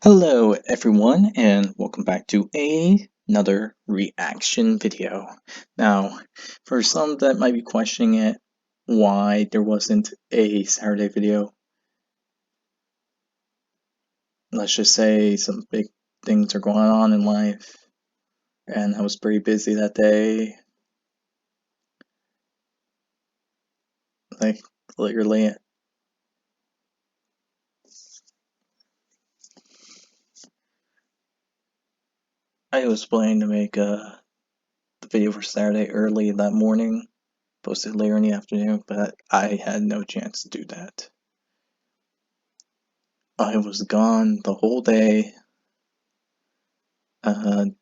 Hello everyone and welcome back to another reaction video. Now, for some that might be questioning it, why there wasn't a Saturday video, let's just say some big things are going on in life and I was pretty busy that day. Like, literally. I was planning to make the video for Saturday early that morning, post it later in the afternoon, but I had no chance to do that. I was gone the whole day and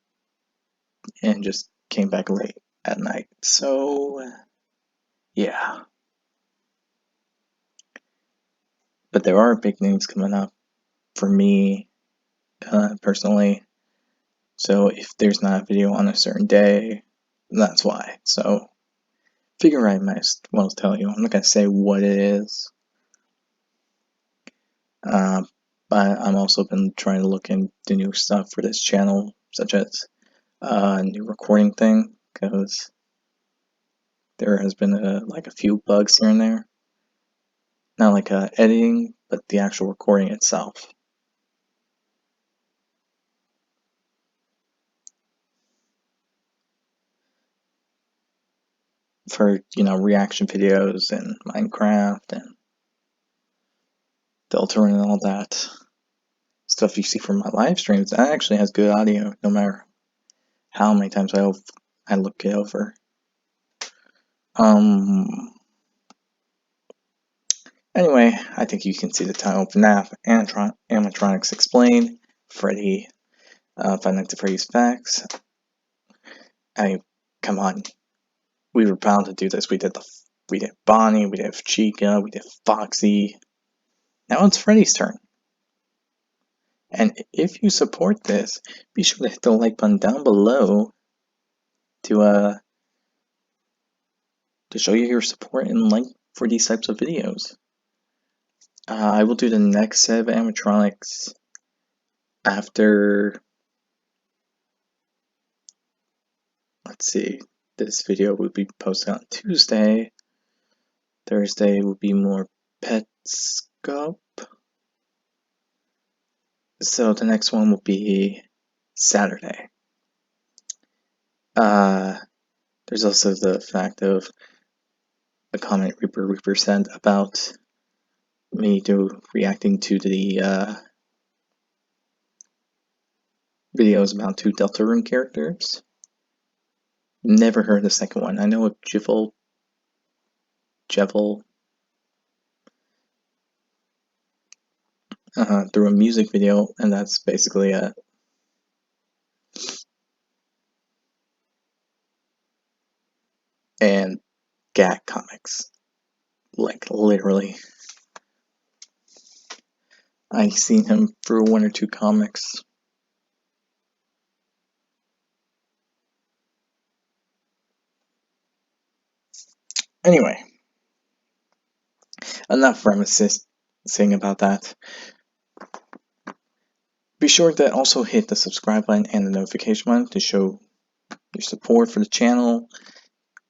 just came back late at night. So, yeah. But there are big things coming up for me personally. So if there's not a video on a certain day, that's why. So figure I might as well tell you. I'm not gonna say what it is. But I'm also been trying to look into new stuff for this channel, such as a new recording thing, because there has been like a few bugs here and there. Not like editing, but the actual recording itself. For, reaction videos and Minecraft and Delta and all that stuff you see from my live streams. That actually has good audio, no matter how many times I look it over. Anyway, I think you can see the title: FNAF Animatronics Explained. Freddy, Five Nights at Freddy's Facts. I mean, come on, we were bound to do this. We did Bonnie, we did Chica, we did Foxy. Now it's Freddy's turn. And if you support this, be sure to hit the like button down below to show you your support and like for these types of videos. I will do the next set of animatronics after, let's see, this video will be posted on Tuesday. Thursday will be more Petscope. So the next one will be Saturday. There's also the fact of a comment Reaper sent about me reacting to the videos about two Deltarune characters. Never heard the second one. I know of Jevel through a music video, and that's basically it. And Gak comics, like literally. I've seen him through one or two comics. Anyway, enough reminiscing about that. Be sure to also hit the subscribe button and the notification button to show your support for the channel,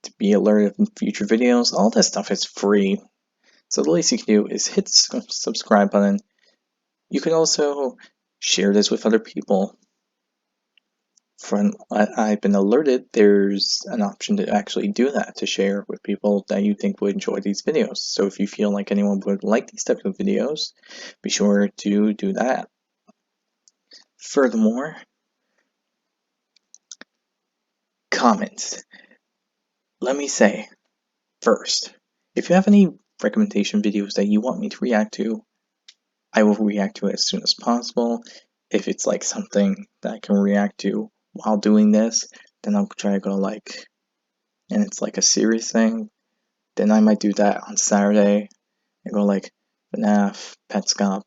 to be alerted of future videos. All this stuff is free. So the least you can do is hit the subscribe button. You can also share this with other people. From what I've been alerted, there's an option to actually do that, to share with people that you think would enjoy these videos. So if you feel like anyone would like these types of videos, be sure to do that. Furthermore, comments. Let me say, first, if you have any recommendation videos that you want me to react to, I will react to it as soon as possible. If it's like something that I can react to while doing this, then I'll try to go like, and it's like a serious thing, then I might do that on Saturday and go like FNAF, Petscop,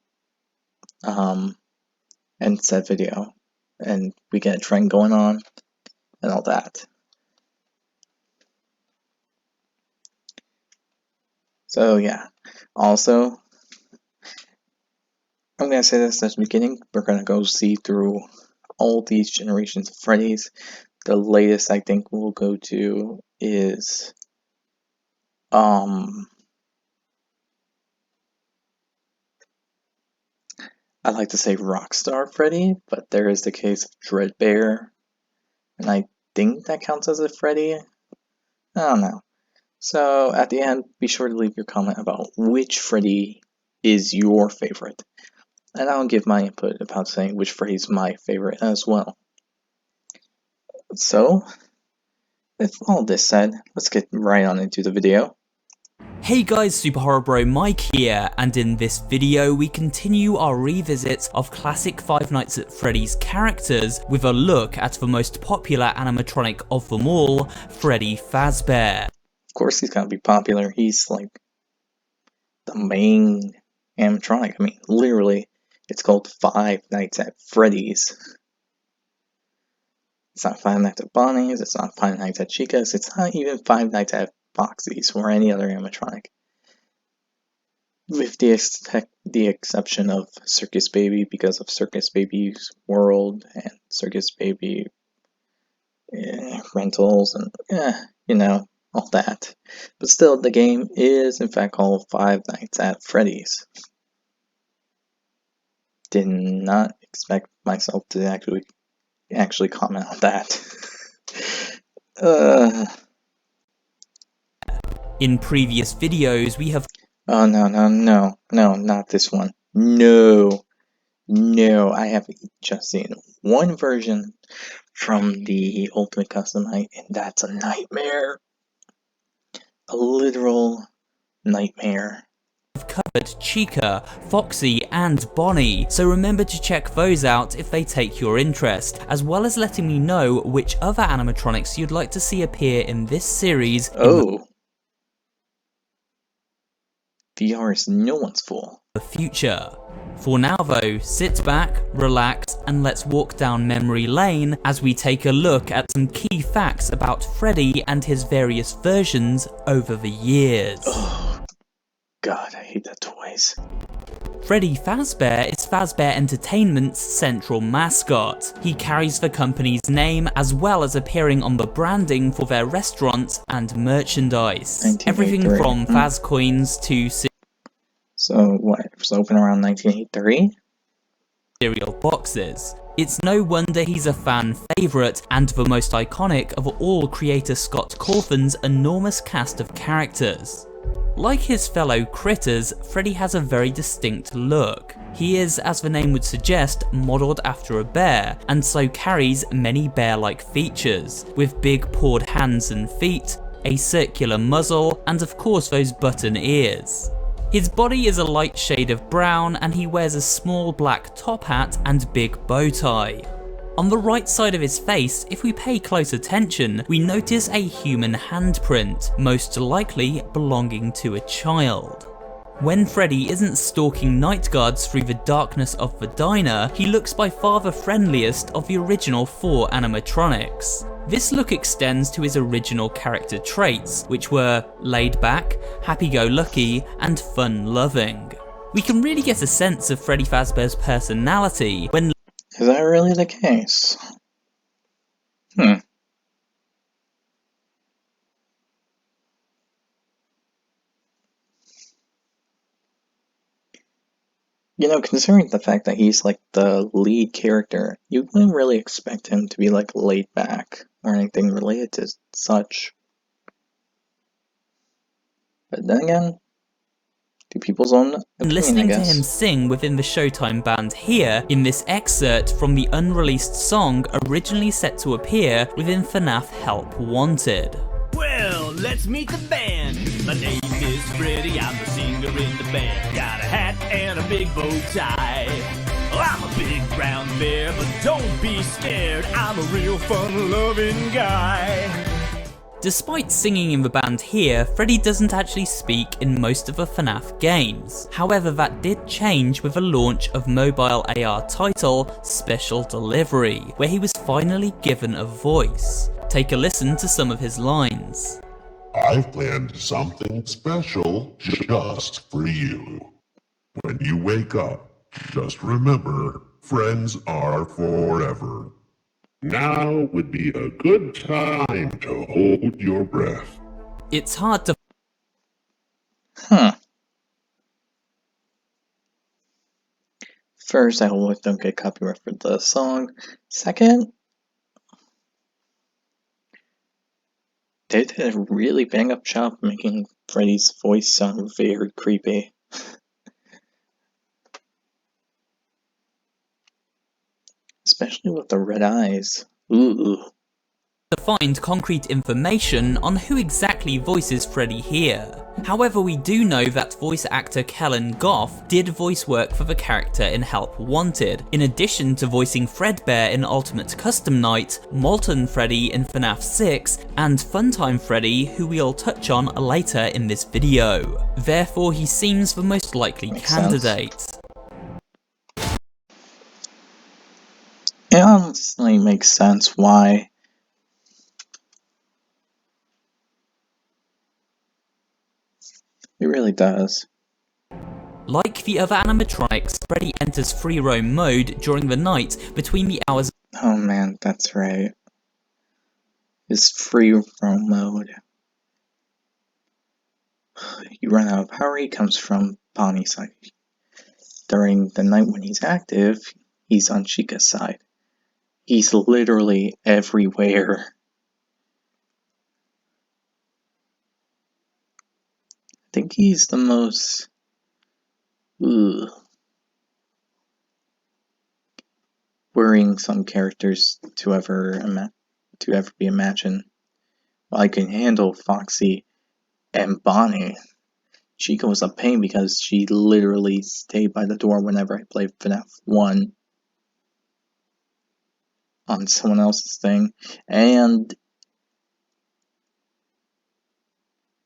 and set video, and we get a trend going on and all that. So yeah, also, I'm gonna say this at the beginning. We're gonna go see through all these generations of Freddy's. The latest I think we'll go to is I like to say Rockstar Freddy, but there is the case of Dread Bear, and I think that counts as a Freddy. I don't know. So at the end, be sure to leave your comment about which Freddy is your favorite. And I'll give my input about saying which Freddy is my favorite as well. So, with all this said, let's get right on into the video. Hey guys, Super Horror Bro Mike here, and in this video we continue our revisit of classic Five Nights at Freddy's characters with a look at the most popular animatronic of them all, Freddy Fazbear. Of course he's gonna be popular, he's like the main animatronic. I mean, literally, it's called Five Nights at Freddy's. It's not Five Nights at Bonnie's, it's not Five Nights at Chica's, it's not even Five Nights at Foxy's or any other animatronic. With the exception of Circus Baby because of Circus Baby's World and Circus Baby rentals and, you know, all that. But still, the game is in fact called Five Nights at Freddy's. Did not expect myself to actually comment on that. In previous videos we have... Oh no, not this one. No, I have just seen one version from the Ultimate Custom Night, and that's a nightmare. A literal nightmare. We've covered Chica, Foxy and Bonnie, so remember to check those out if they take your interest, as well as letting me know which other animatronics you'd like to see appear in this series. VR is no one's fault. The future. For now though, sit back, relax, and let's walk down memory lane as we take a look at some key facts about Freddy and his various versions over the years. Oh, God, I hate that toys. Freddy Fazbear is Fazbear Entertainment's central mascot. He carries the company's name as well as appearing on the branding for their restaurants and merchandise. Everything from Faz coins to... So what, it was open around 1983? Cereal boxes. It's no wonder he's a fan favourite and the most iconic of all creator Scott Cawthon's enormous cast of characters. Like his fellow critters, Freddy has a very distinct look. He is, as the name would suggest, modelled after a bear, and so carries many bear-like features, with big pawed hands and feet, a circular muzzle, and of course those button ears. His body is a light shade of brown, and he wears a small black top hat and big bow tie. On the right side of his face, if we pay close attention, we notice a human handprint, most likely belonging to a child. When Freddy isn't stalking night guards through the darkness of the diner, he looks by far the friendliest of the original 4 animatronics. This look extends to his original character traits, which were laid back, happy-go-lucky, and fun-loving. We can really get a sense of Freddy Fazbear's personality when... Is that really the case? You know, considering the fact that he's like the lead character, you wouldn't really expect him to be like laid back or anything related to such. But then again, to people's own opinion, listening to him sing within the Showtime band here in this excerpt from the unreleased song originally set to appear within FNAF Help Wanted. Well, let's meet the band. My name is Freddy, I'm the singer in the band. Got a hat and a big bow tie. I'm a big brown bear, but don't be scared. I'm a real fun-loving guy. Despite singing in the band here, Freddy doesn't actually speak in most of the FNAF games. However, that did change with the launch of mobile AR title Special Delivery, where he was finally given a voice. Take a listen to some of his lines. I've planned something special just for you. When you wake up, Just remember, friends are forever. Now would be a good time to hold your breath. It's hard to Huh. First, I hope I don't get copyright for the song. Second, they did a really bang up job making Freddy's voice sound very creepy. Especially with the red eyes. Ooh. find concrete information on who exactly voices Freddy here. However, we do know that voice actor Kellen Goff did voice work for the character in Help Wanted, in addition to voicing Fredbear in Ultimate Custom Night, Molten Freddy in FNAF 6, and Funtime Freddy, who we'll touch on later in this video. Therefore, he seems the most likely candidate. It honestly makes sense why. It really does. Like the other animatronics, Freddy enters free roam mode during the night between the hours. Oh man, that's right. His free roam mode. You run out of power, he comes from Bonnie's side. During the night when he's active, he's on Chica's side. He's literally everywhere. I think he's the most worrisome characters to ever be imagined. While I can handle Foxy and Bonnie, Chica was a pain because she literally stayed by the door whenever I played FNAF 1 on someone else's thing. And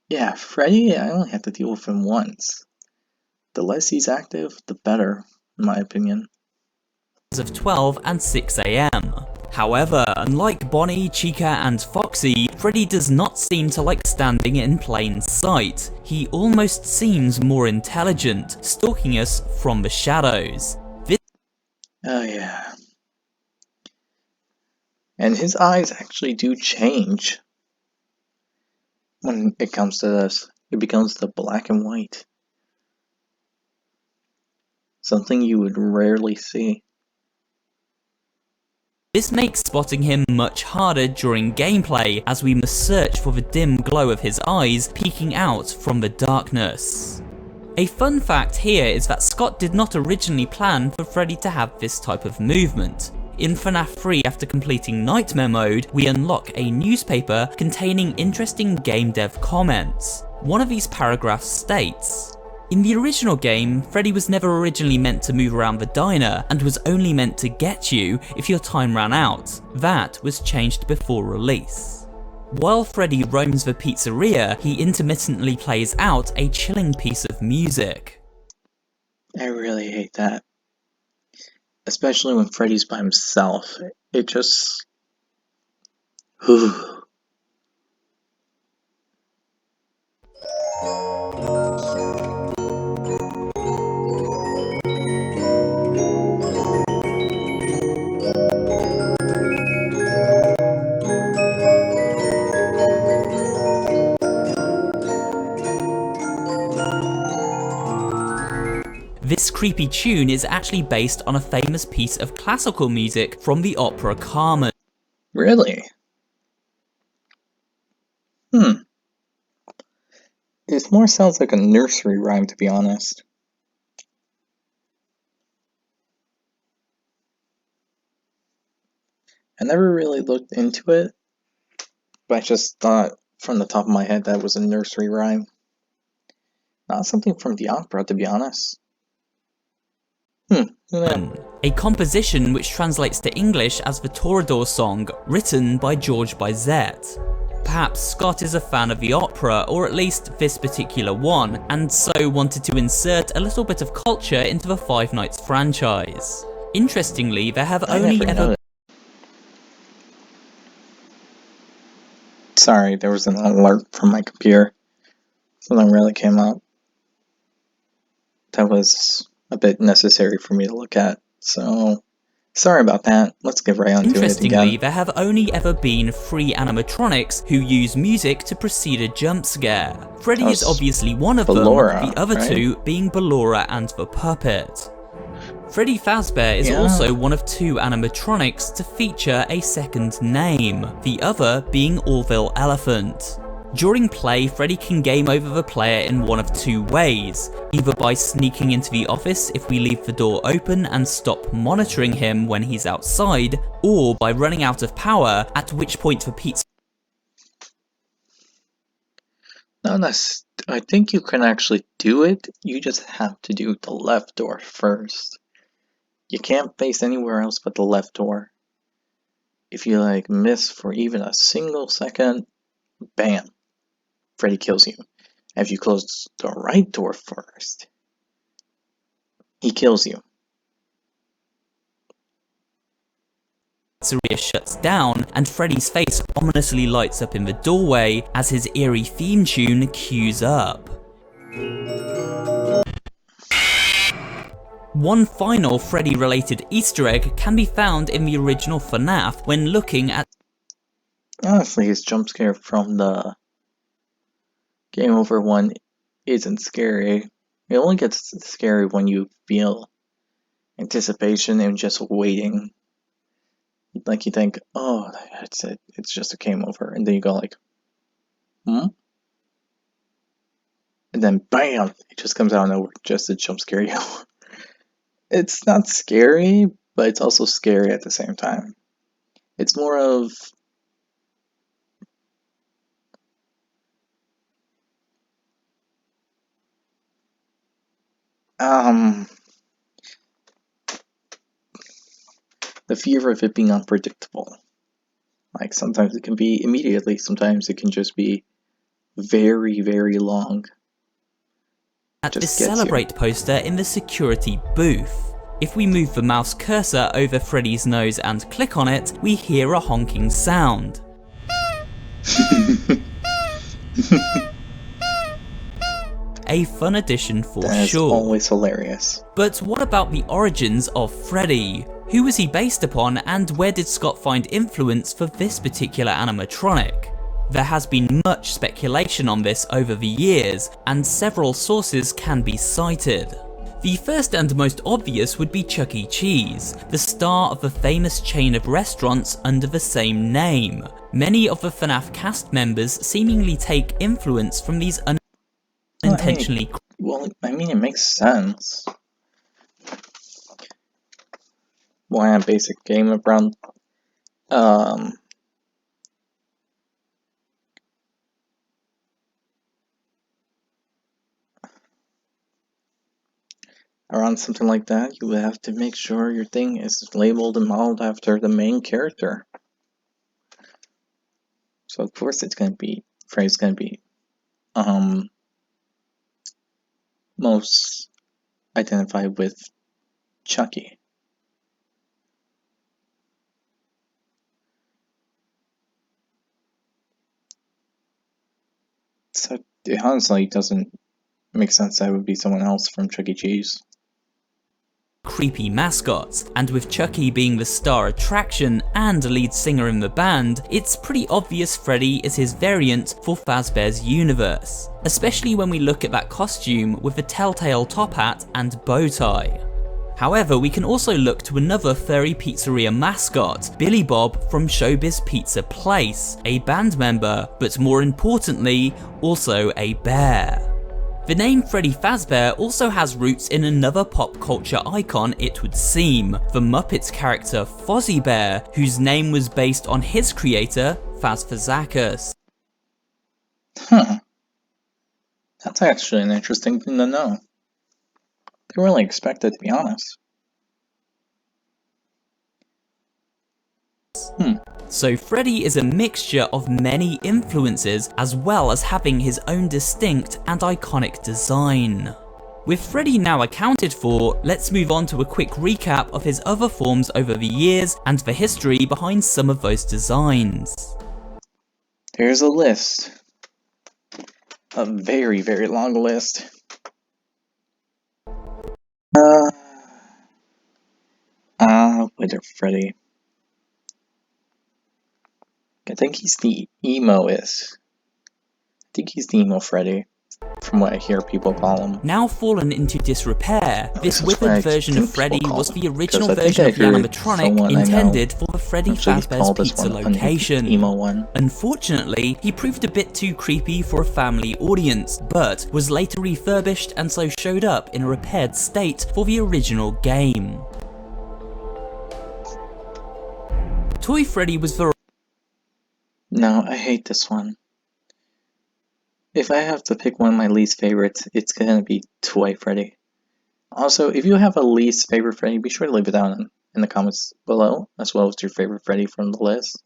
yeah, Freddy, I only have to deal with him once. The less he's active, the better, in my opinion. Of 12 and 6 AM. However, unlike Bonnie, Chica, and Foxy, Freddy does not seem to like standing in plain sight. He almost seems more intelligent, stalking us from the shadows. Oh yeah. And his eyes actually do change when it comes to this. It becomes the black and white. Something you would rarely see. This makes spotting him much harder during gameplay, as we must search for the dim glow of his eyes peeking out from the darkness. A fun fact here is that Scott did not originally plan for Freddy to have this type of movement. In FNAF 3, after completing Nightmare Mode, we unlock a newspaper containing interesting game dev comments. One of these paragraphs states, "In the original game, Freddy was never originally meant to move around the diner and was only meant to get you if your time ran out. That was changed before release." While Freddy roams the pizzeria, he intermittently plays out a chilling piece of music. I really hate that. Especially when Freddy's by himself. It just... This creepy tune is actually based on a famous piece of classical music from the opera Carmen. Really? It more sounds like a nursery rhyme, to be honest. I never really looked into it, but I just thought from the top of my head that was a nursery rhyme. Not something from the opera, to be honest. A composition which translates to English as the Toreador song, written by George Bizet. Perhaps Scott is a fan of the opera, or at least this particular one, and so wanted to insert a little bit of culture into the Five Nights franchise. Interestingly, there have only ever... Sorry, there was an alert from my computer. Something really came up. That was a bit necessary for me to look at. So, sorry about that. Let's get right on to it Interestingly, again. there have only ever been 3 animatronics who use music to precede a jump scare. Freddy is obviously one of Ballora, them, the other right? 2 being Ballora and the Puppet. Freddy Fazbear is also one of 2 animatronics to feature a second name, the other being Orville Elephant. During play, Freddy can game over the player in one of 2 ways, either by sneaking into the office if we leave the door open and stop monitoring him when he's outside, or by running out of power, at which point the pizza... No, I think you can actually do it, you just have to do the left door first. You can't face anywhere else but the left door. If you like miss for even a single second, bam, Freddy kills you. If you close the right door first, he kills you. Pizzeria shuts down, and Freddy's face ominously lights up in the doorway as his eerie theme tune cues up. One final Freddy-related Easter egg can be found in the original FNAF when looking at... Honestly, his jump scare from the Game Over one isn't scary. It only gets scary when you feel anticipation and just waiting. Like you think, oh, that's it. It's just a game over, and then you go like, hmm, and then bam, it just comes out of nowhere just to jump scare you. It's not scary, but it's also scary at the same time. It's more of the fear of it being unpredictable. Like sometimes it can be immediately, sometimes it can just be very, very long. At this Celebrate poster in the security booth. If we move the mouse cursor over Freddy's nose and click on it, we hear a honking sound. A fun addition for That is sure. always hilarious. But what about the origins of Freddy? Who was he based upon, and where did Scott find influence for this particular animatronic? There has been much speculation on this over the years, and several sources can be cited. The first and most obvious would be Chuck E. Cheese, the star of the famous chain of restaurants under the same name. Many of the FNAF cast members seemingly take influence from these unintentionally... I mean, it makes sense. Why a basic game around around something like that, you would have to make sure your thing is labeled and modeled after the main character. So of course it's gonna be Freddy's gonna be most identified with Chucky. So it honestly doesn't make sense that it would be someone else from Chuck E. Cheese. Creepy mascots, and with Chucky being the star attraction and lead singer in the band, it's pretty obvious Freddy is his variant for Fazbear's universe, especially when we look at that costume with the telltale top hat and bow tie. However, we can also look to another furry pizzeria mascot, Billy Bob from Showbiz Pizza Place, a band member, but more importantly, also a bear. The name Freddy Fazbear also has roots in another pop culture icon, it would seem, the Muppets character Fozzie Bear, whose name was based on his creator, Fazfazakis. Huh. That's actually an interesting thing to know. Didn't really expect it, to be honest. So Freddy is a mixture of many influences, as well as having his own distinct and iconic design. With Freddy now accounted for, let's move on to a quick recap of his other forms over the years and the history behind some of those designs. Here's a list. A very, very long list. Untitled Freddy. I think he's the emo Freddy, from what I hear people call him. Now fallen into disrepair, this withered version of Freddy was the original version of the animatronic intended for the Freddy Fazbear's Pizza location. Emo one. Unfortunately, he proved a bit too creepy for a family audience, but was later refurbished and so showed up in a repaired state for the original game. Toy Freddy was the... No, I hate this one. If I have to pick one of my least favorites, it's gonna be Toy Freddy. Also, if you have a least favorite Freddy, be sure to leave it down in the comments below, as well as your favorite Freddy from the list.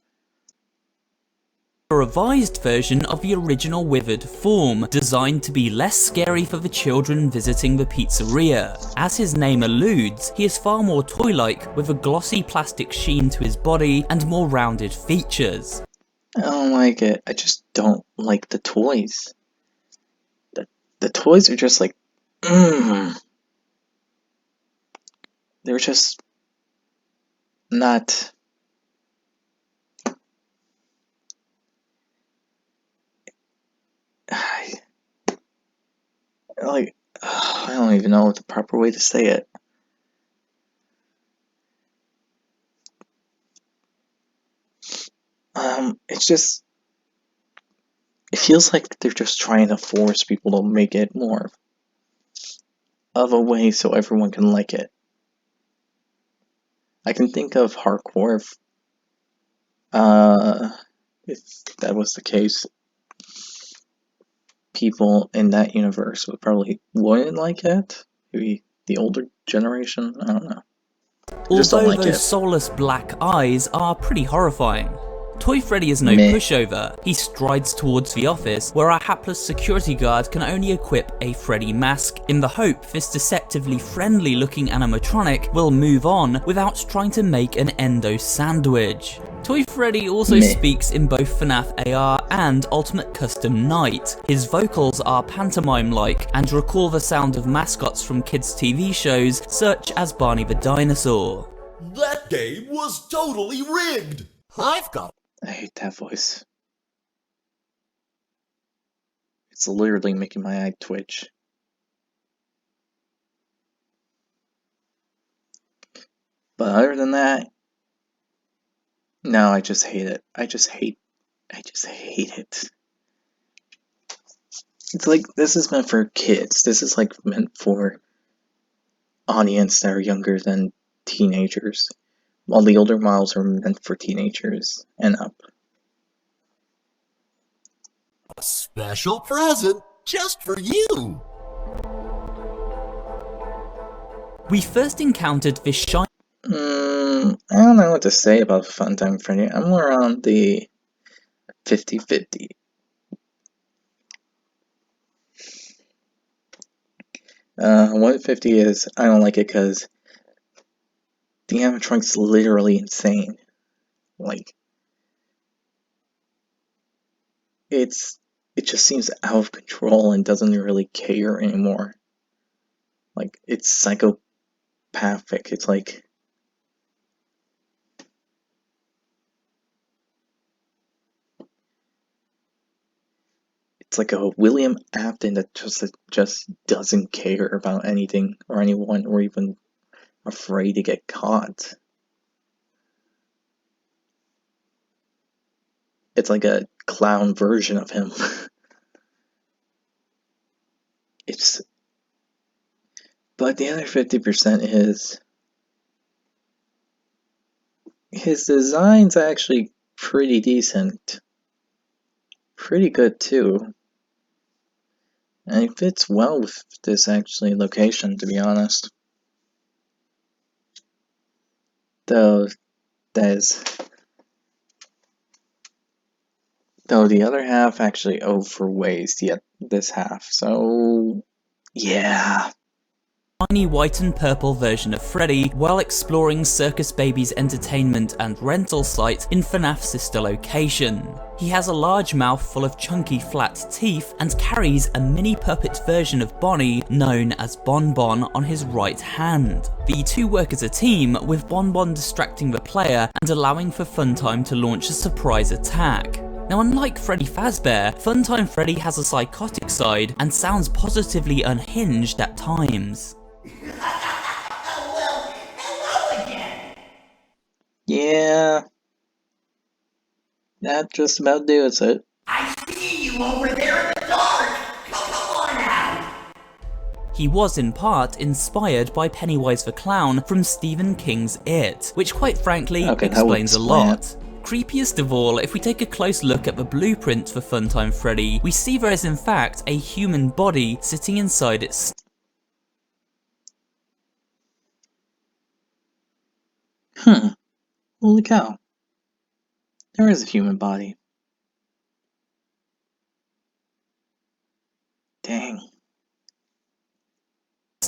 A revised version of the original withered form, designed to be less scary for the children visiting the pizzeria. As his name alludes, he is far more toy-like, with a glossy plastic sheen to his body and more rounded features. I don't like it. I just don't like the toys. The toys are just like, They're just not. I don't even know the proper way to say it. It's just, it feels like they're just trying to force people to make it more of a way so everyone can like it. I can think of hardcore, if that was the case, people in that universe probably wouldn't like it. Maybe the older generation, I don't know. Although those soulless black eyes are pretty horrifying. Toy Freddy is no pushover. He strides towards the office, where our hapless security guard can only equip a Freddy mask in the hope this deceptively friendly looking animatronic will move on without trying to make an endo sandwich. Toy Freddy also speaks in both FNAF AR and Ultimate Custom Night. His vocals are pantomime-like and recall the sound of mascots from kids' TV shows such as Barney the Dinosaur. That game was totally rigged! I hate that voice. It's literally making my eye twitch. But other than that, no, I just hate it. I just hate it. It's like, this is meant for kids. This is like meant for audience that are younger than teenagers, while the older models are meant for teenagers and up. A special present just for you! We first encountered this shiny... I don't know what to say about Funtime Freddy. I'm more on the 50-50. Uh, 150 is, I don't like it because the animatronic's literally insane. Like, it just seems out of control and doesn't really care anymore. Like, it's psychopathic. It's like, it's like a William Afton that just doesn't care about anything or anyone, or even afraid to get caught. It's like a clown version of him. But the other 50% is his design's actually pretty decent. Pretty good too. And it fits well with this location, to be honest. Though the other half actually overweighs this half, so yeah. tiny white and purple version of Freddy while exploring Circus Baby's entertainment and rental site in FNAF's sister location. He has a large mouth full of chunky flat teeth and carries a mini puppet version of Bonnie known as Bonbon on his right hand. The two work as a team, with Bonbon distracting the player and allowing for Funtime to launch a surprise attack. Now, unlike Freddy Fazbear, Funtime Freddy has a psychotic side and sounds positively unhinged at times. Well, hello again. Yeah, that just about does it. I see you over there in the dark. Come on out. He was in part inspired by Pennywise the Clown from Stephen King's It, which quite frankly explains a lot. Creepiest of all, if we take a close look at the blueprint for Funtime Freddy, we see there is in fact a human body sitting inside its Holy cow. There is a human body. Dang.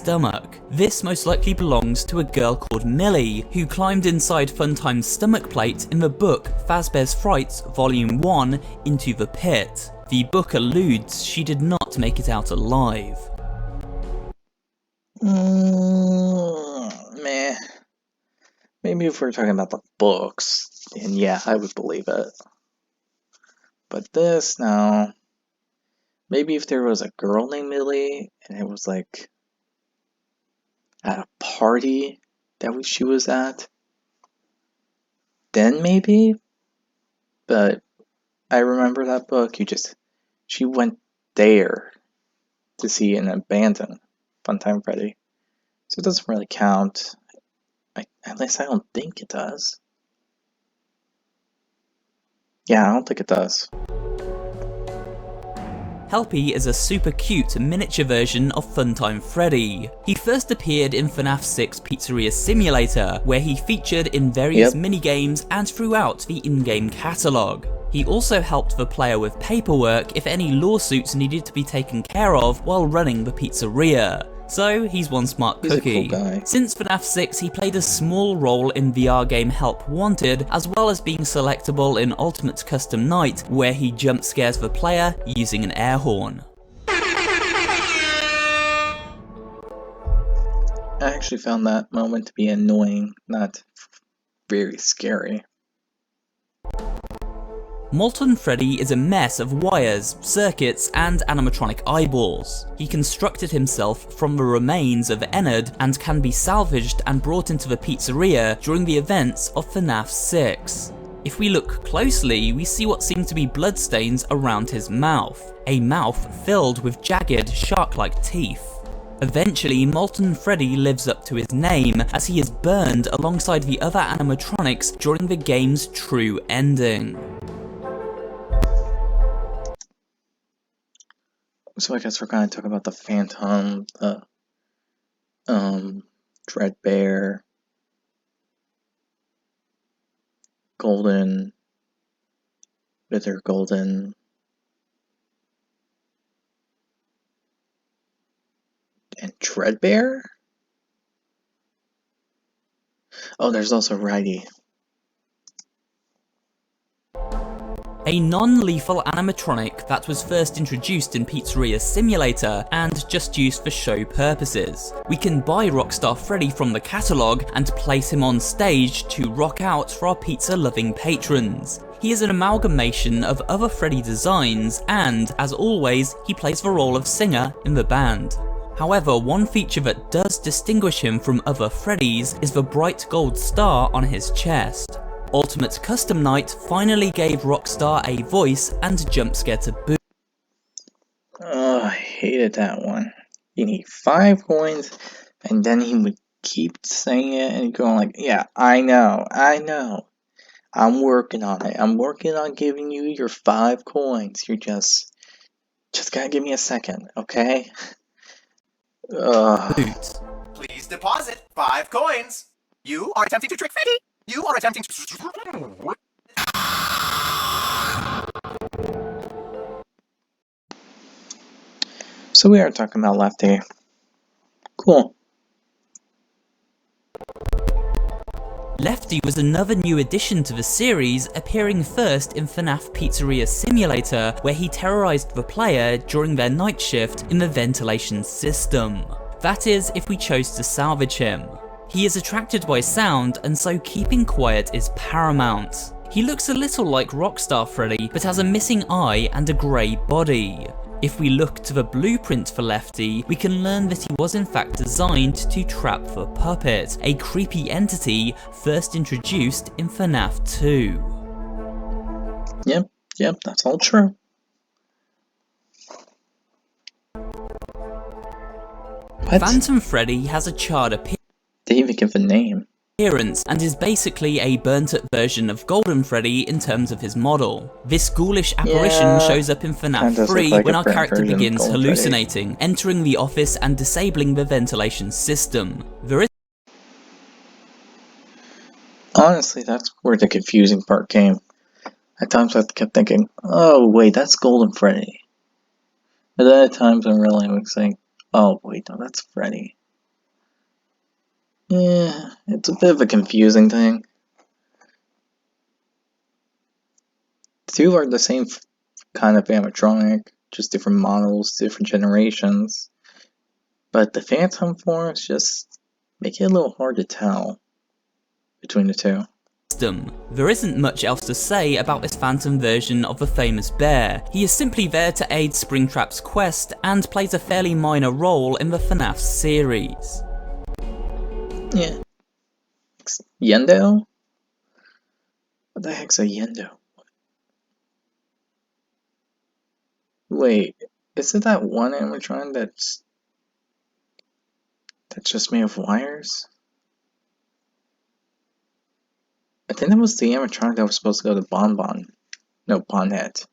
stomach. This most likely belongs to a girl called Millie, who climbed inside Funtime's stomach plate in the book Fazbear's Frights Volume 1, Into the Pit. The book alludes she did not make it out alive. Meh. Maybe if we're talking about the books, then yeah, I would believe it. But this, no. Maybe if there was a girl named Millie, and it was like at a party that she was at, then maybe. But I remember that book, she went there to see an abandoned Funtime Freddy. So it doesn't really count. At least I don't think it does. Yeah, I don't think it does. Helpy is a super cute miniature version of Funtime Freddy. He first appeared in FNAF 6 Pizzeria Simulator, where he featured in various minigames and throughout the in-game catalogue. He also helped the player with paperwork if any lawsuits needed to be taken care of while running the pizzeria. So he's one smart cookie. He's a cool guy. Since FNAF 6, he played a small role in VR game Help Wanted, as well as being selectable in Ultimate Custom Night, where he jump scares the player using an air horn. I actually found that moment to be annoying, not very scary. Molten Freddy is a mess of wires, circuits, and animatronic eyeballs. He constructed himself from the remains of Ennard and can be salvaged and brought into the pizzeria during the events of FNAF 6. If we look closely, we see what seem to be bloodstains around his mouth, a mouth filled with jagged, shark-like teeth. Eventually, Molten Freddy lives up to his name as he is burned alongside the other animatronics during the game's true ending. So I guess we're going to talk about the Phantom, the Dread Bear, Golden, Bitter Golden, and Dread Bear? Oh, there's also Righty. A non-lethal animatronic that was first introduced in Pizzeria Simulator and just used for show purposes. We can buy Rockstar Freddy from the catalogue and place him on stage to rock out for our pizza-loving patrons. He is an amalgamation of other Freddy designs and, as always, he plays the role of singer in the band. However, one feature that does distinguish him from other Freddys is the bright gold star on his chest. Ultimate Custom Night finally gave Rockstar a voice and jump scare to boot. Oh, I hated that one. You need 5 coins, and then he would keep saying it and going like, yeah, I know. I'm working on it. I'm working on giving you your 5 coins. You're just gotta give me a second, okay? Please deposit 5 coins. You are attempting to trick Freddy. You are attempting to... So we are talking about Lefty. Cool. Lefty was another new addition to the series, appearing first in FNAF Pizzeria Simulator, where he terrorized the player during their night shift in the ventilation system. That is, if we chose to salvage him. He is attracted by sound, and so keeping quiet is paramount. He looks a little like Rockstar Freddy, but has a missing eye and a grey body. If we look to the blueprint for Lefty, we can learn that he was in fact designed to trap the puppet, a creepy entity first introduced in FNAF 2. Yep, that's all true. What? Phantom Freddy has a charred appearance. They even give a name. And is basically a burnt-up version of Golden Freddy in terms of his model. This ghoulish apparition shows up in FNAF 3 like when a our burnt character version of begins Golden hallucinating, entering the office and disabling the ventilation system. Honestly, that's where the confusing part came. At times I kept thinking, oh wait, that's Golden Freddy. But then at times I'm really saying, oh wait, no, that's Freddy. Yeah, it's a bit of a confusing thing. The two are the same kind of animatronic, just different models, different generations. But the Phantom forms just make it a little hard to tell between the two. There isn't much else to say about this Phantom version of the famous bear. He is simply there to aid Springtrap's quest and plays a fairly minor role in the FNAF series. Yeah. Yendo? What the heck's a Yendo? Wait, is it that one animatron that's just made of wires? I think that was the animatronic that was supposed to go to Bonbon. No, Bonnet.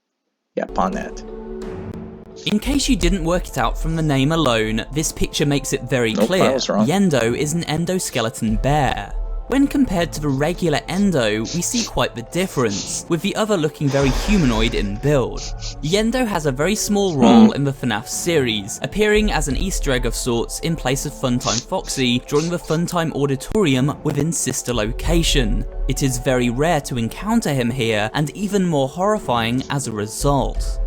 Yeah, Bonnet. In case you didn't work it out from the name alone, this picture makes it very clear. I was wrong. Yendo is an endoskeleton bear. When compared to the regular Endo, we see quite the difference, with the other looking very humanoid in build. Yendo has a very small role in the FNAF series, appearing as an Easter egg of sorts in place of Funtime Foxy during the Funtime Auditorium within Sister Location. It is very rare to encounter him here, and even more horrifying as a result.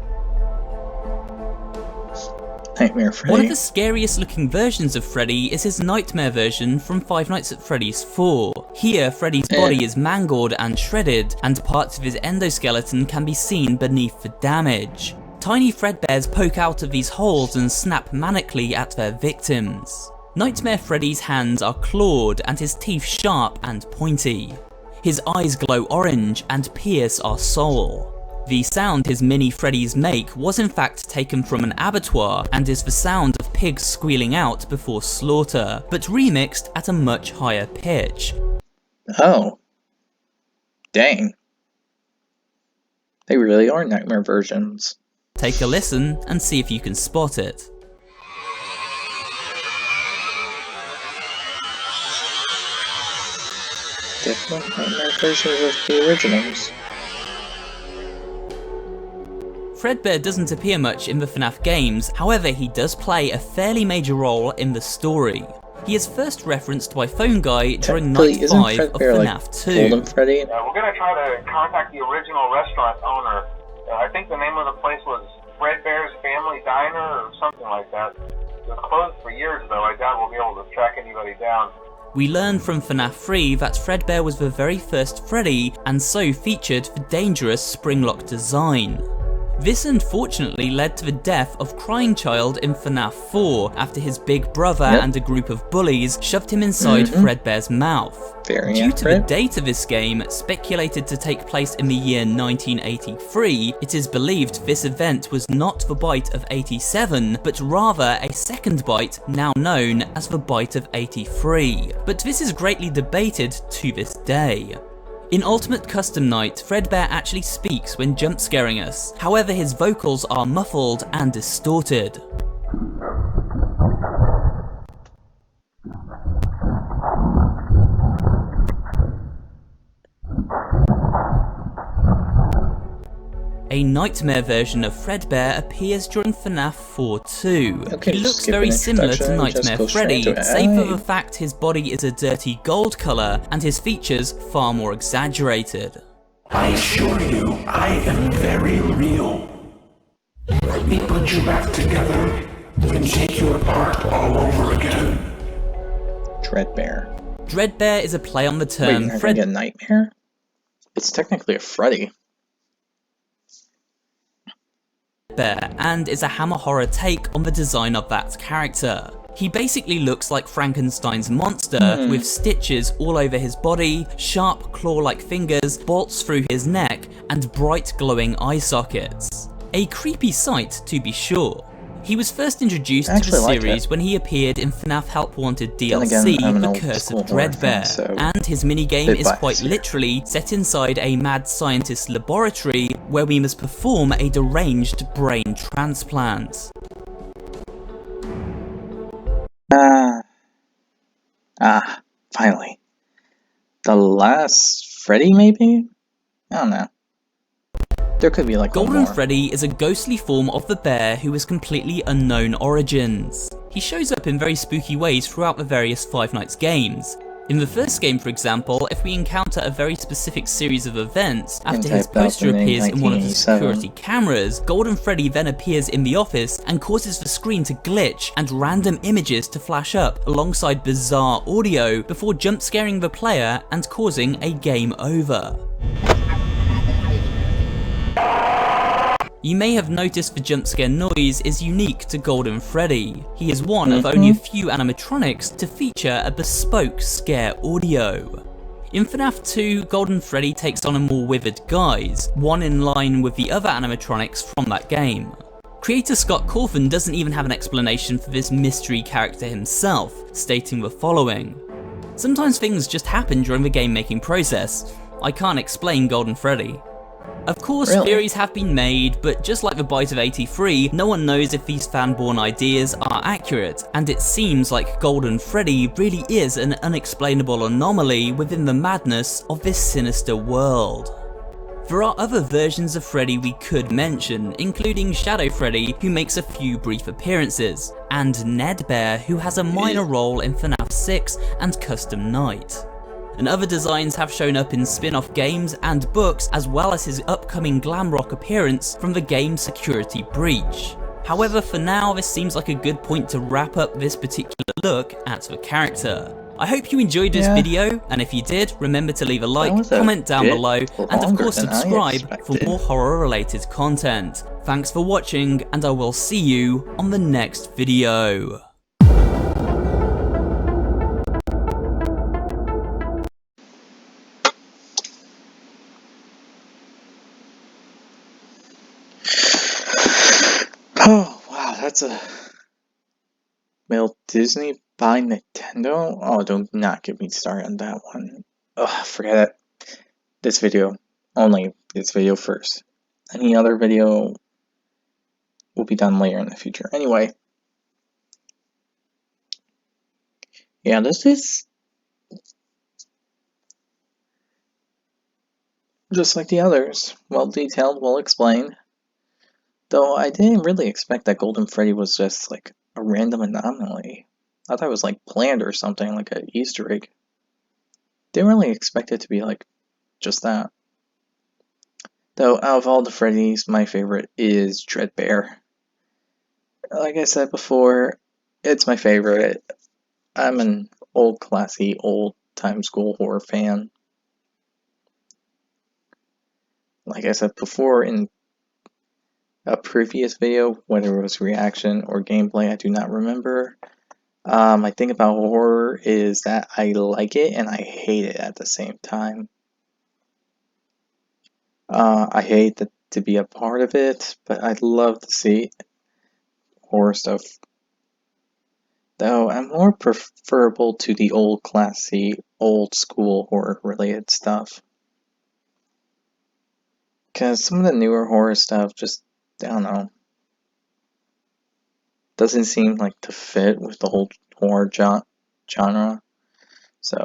Nightmare Freddy. One of the scariest looking versions of Freddy is his Nightmare version from Five Nights at Freddy's 4. Here, Freddy's body is mangled and shredded, and parts of his endoskeleton can be seen beneath the damage. Tiny Fredbears poke out of these holes and snap manically at their victims. Nightmare Freddy's hands are clawed and his teeth sharp and pointy. His eyes glow orange and pierce our soul. The sound his mini Freddys make was in fact taken from an abattoir and is the sound of pigs squealing out before slaughter, but remixed at a much higher pitch. Oh. Dang. They really are nightmare versions. Take a listen and see if you can spot it. Definitely nightmare versions of the originals. Fredbear doesn't appear much in the FNAF games, however he does play a fairly major role in the story. He is first referenced by Phone Guy during Night 5 of FNAF 2. Golden Freddy? We're going to try to contact the original restaurant owner. I think the name of the place was Fredbear's Family Diner or something like that. It was closed for years though, I doubt we'll be able to track anybody down. We learn from FNAF 3 that Fredbear was the very first Freddy, and so featured the dangerous spring-lock design. This unfortunately led to the death of Crying Child in FNAF 4 after his big brother and a group of bullies shoved him inside Fredbear's mouth. Due to the date of this game, speculated to take place in the year 1983, it is believed this event was not the bite of 87, but rather a second bite now known as the bite of 83. But this is greatly debated to this day. In Ultimate Custom Night, Fredbear actually speaks when jump scaring us, however his vocals are muffled and distorted. A a nightmare version of Fredbear appears during FNAF 4-2. Okay, He just looks skip very an similar to introduction, just Nightmare go straight Freddy, into it. save for Hey. the fact his body is a dirty gold colour and his features far more exaggerated. I assure you, I am very real. Let me put you back together and take you apart all over again. Dreadbear. Dreadbear is a play on the Wait, term you're gonna get Nightmare? It's technically a Freddy. Fredbear and is a Hammer horror take on the design of that character. He basically looks like Frankenstein's monster with stitches all over his body, sharp claw-like fingers, bolts through his neck, and bright glowing eye sockets. A creepy sight, to be sure. He was first introduced to the series when he appeared in FNAF Help Wanted DLC, The Curse of Dreadbear, and his minigame is quite literally set inside a mad scientist's laboratory where we must perform a deranged brain transplant. Finally. The last Freddy, maybe? I don't know. There could be like Golden Freddy is a ghostly form of the bear who has completely unknown origins. He shows up in very spooky ways throughout the various Five Nights games. In the first game, for example, if we encounter a very specific series of events, after his poster appears in one of the security cameras, Golden Freddy then appears in the office and causes the screen to glitch and random images to flash up alongside bizarre audio before jump scaring the player and causing a game over. You may have noticed the jump scare noise is unique to Golden Freddy. He is one of only a few animatronics to feature a bespoke scare audio. In FNAF 2, Golden Freddy takes on a more withered guise, one in line with the other animatronics from that game. Creator Scott Cawthon doesn't even have an explanation for this mystery character himself, stating the following: "Sometimes things just happen during the game making process. I can't explain Golden Freddy." Of course, theories have been made, but just like the Bite of 83, no one knows if these fan-born ideas are accurate, and it seems like Golden Freddy really is an unexplainable anomaly within the madness of this sinister world. There are other versions of Freddy we could mention, including Shadow Freddy, who makes a few brief appearances, and Ned Bear, who has a minor role in FNAF 6 and Custom Night. And other designs have shown up in spin-off games and books, as well as his upcoming glam rock appearance from the game Security Breach. However, for now, this seems like a good point to wrap up this particular look at the character. I hope you enjoyed this video, and if you did, remember to leave a like, comment down below, and of course subscribe for more horror-related content. Thanks for watching, and I will see you on the next video. Oh, wow, that's a... Will Disney buy Nintendo? Oh, do not get me started on that one. Ugh, forget it. This video. Only this video first. Any other video will be done later in the future. Anyway. Yeah, this is... just like the others. Well detailed, well explained. Though I didn't really expect that Golden Freddy was just like a random anomaly. I thought it was like planned or something, like an Easter egg. Didn't really expect it to be like just that. Though out of all the Freddys, my favorite is Dreadbear. Like I said before, it's my favorite. I'm an old classy, old time school horror fan. Like I said before in a previous video, whether it was reaction or gameplay, I do not remember. My thing about horror is that I like it and I hate it at the same time. I hate to be a part of it, but I'd love to see horror stuff. Though I'm more preferable to the old classy, old school horror related stuff. Because some of the newer horror stuff just, I don't know, doesn't seem like to fit with the whole horror genre. So,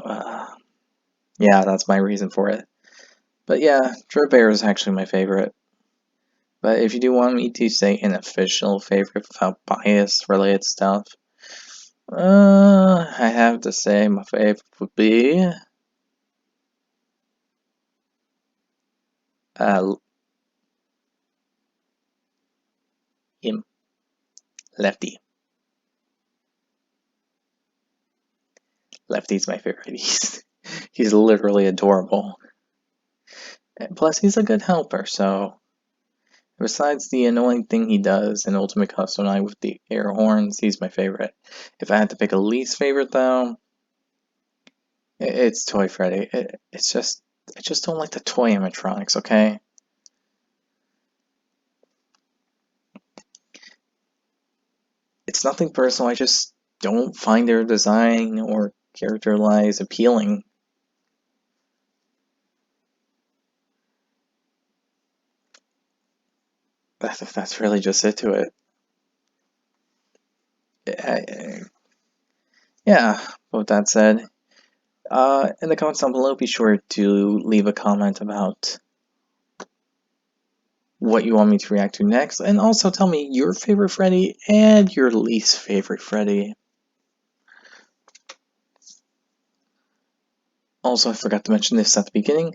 yeah, that's my reason for it. But yeah, Dreadbear is actually my favorite. But if you do want me to say an official favorite without bias related stuff, I have to say my favorite would be him, Lefty. Lefty's my favorite. He's literally adorable. And plus, he's a good helper, so besides the annoying thing he does in Ultimate Custom Night with the air horns, he's my favorite. If I had to pick a least favorite, though, it's Toy Freddy. I just don't like the toy animatronics, okay? It's nothing personal, I just don't find their design or character lies appealing. That's really just it to it. Yeah, with that said, in the comments down below, be sure to leave a comment about what you want me to react to next, and also tell me your favorite Freddy and your least favorite Freddy. Also, I forgot to mention this at the beginning.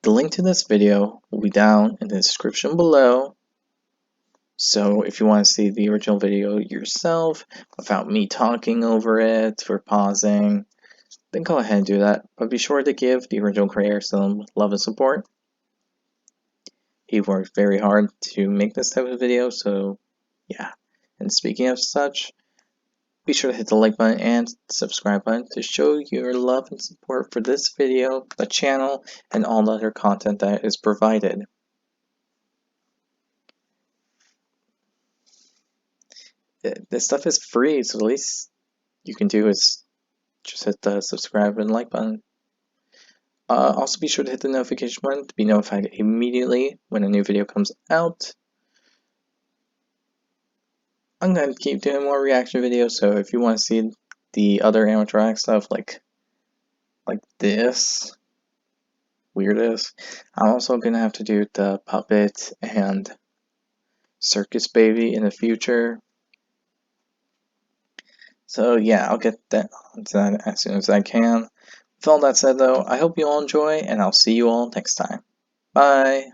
The link to this video will be down in the description below. So if you want to see the original video yourself without me talking over it or pausing, then go ahead and do that. But be sure to give the original creator some love and support. He worked very hard to make this type of video, so yeah. And speaking of such, be sure to hit the like button and subscribe button to show your love and support for this video, the channel, and all the other content that is provided. This stuff is free, so the least you can do is just hit the subscribe and like button. Also be sure to hit the notification button to be notified immediately when a new video comes out. I'm going to keep doing more reaction videos, so if you want to see the other animatronic stuff like this, weirdest, I'm also going to have to do the puppet and circus baby in the future. So yeah, I'll get that onto that as soon as I can. With all that said though, I hope you all enjoy, and I'll see you all next time. Bye!